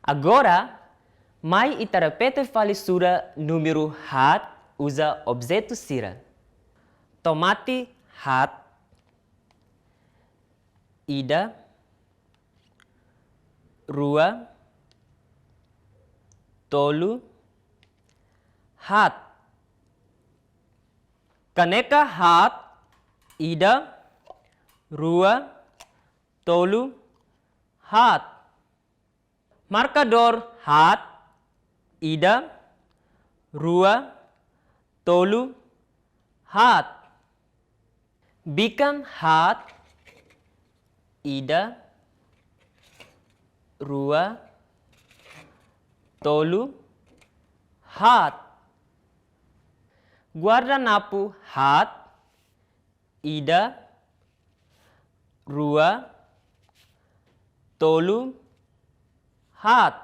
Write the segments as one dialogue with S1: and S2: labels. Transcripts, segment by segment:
S1: Agora, mai ita repete fale sura número hat usa objeto sira. Tomate hat, ida, rua, tolu, hat. Kaneka hat, ida, rua, tolu, hat. Marcador hat, ida, rua, tolu, hat. Bikan hat, ida, rua, tolu, hat. Guardanapo hat, ida, rua, tolu, hat.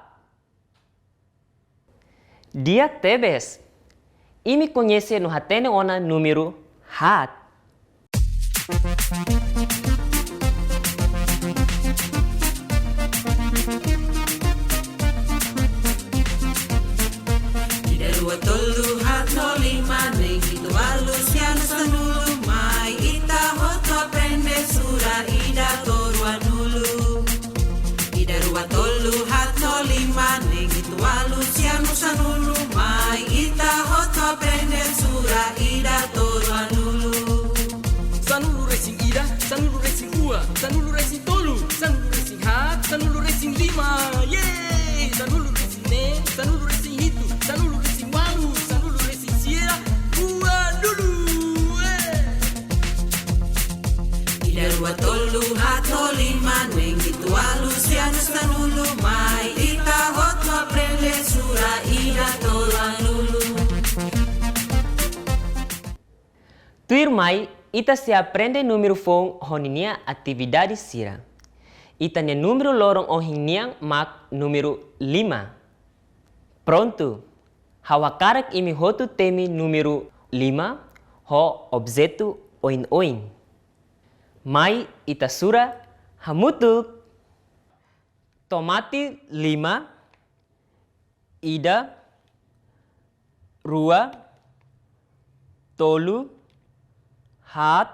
S1: Dia tebes. Imi conhece no hatene ona número hat.
S2: Ida rua tolu hat no lima nem itu Luciano sanulu mai ita hoto aprende sura ida torua nulu. Ida rua tolu hat no lima nem itu Luciano sanulu mai ita hoto aprende sura ida torua nulu.
S3: Sanulu racing ida, sanulu racing ua, sanulu racing tolu, sanulu racing hat, sanulu racing lima, yeay! Sanulu racing ne, sanulu racing hitu, sanulu racing walu, sanulu racing sierra, ua dulu,
S2: Ida rua tolu hat no lima nem itu Luciano sanulu mai ita hoto aprende sura ida torua nulu.
S1: Tuir mai, ita se aprende número fon honinia atividade sira. Ita ne número lorong ohiniang mak número 5. Pronto. Hawakarak imi hotu temi número 5 ho objeto oin-oin. Mai ita sura hamutuk. Tomate 5, ida, rua, tolu, hat,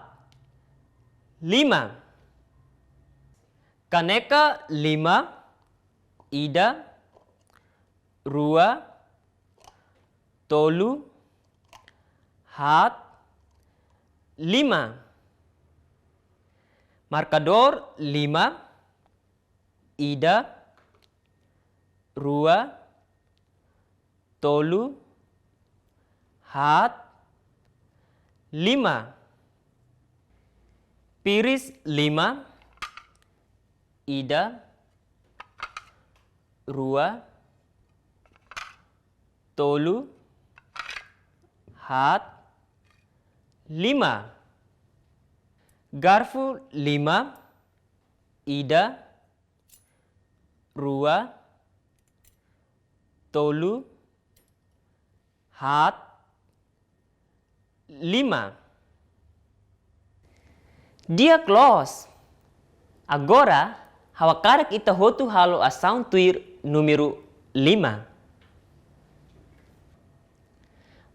S1: 5. Kaneka 5, ida, rua, tolu, hat, 5. Marcador 5, ida, rua, tolu, hat, 5. Piris 5, ida, rua, tolu, hat, 5. Garfo 5, ida, rua, tolu, hat, 5. Dia close. Agora, hawakarak ita hotu halo asaun tuir número 5.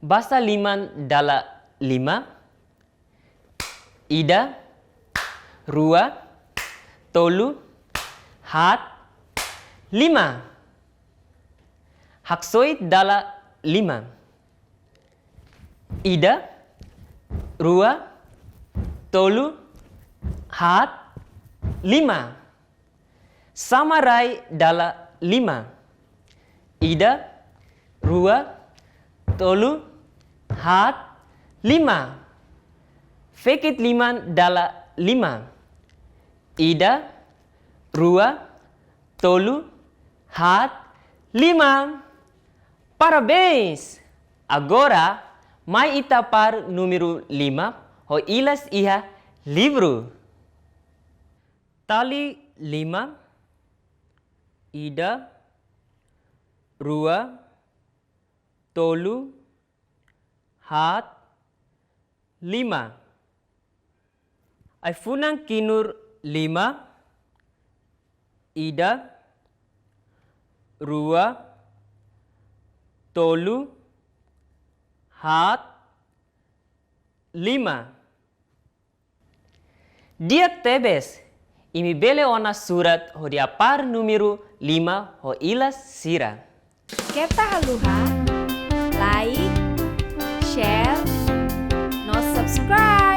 S1: Basa 5 dala 5, ida, rua, tolu, hat, 5. Haksoit dala 5, ida, rua, tolu, hat, 5. Samarai dala 5, ida, rua, tolu, hat, 5. Fekit 5 dala 5, ida, rua, tolu, hat, 5. Parabéns! Agora, mai ita par número 5 ho ilas iha livro. Tali 5, ida, rua, tolu, hat, 5. Ay funang kinur 5, ida, rua, tolu, hat, lima. Dia tebes, imi bele ona surat ho dia par número 5 ho ilas sira.
S4: Keta haluha, like, share, no subscribe.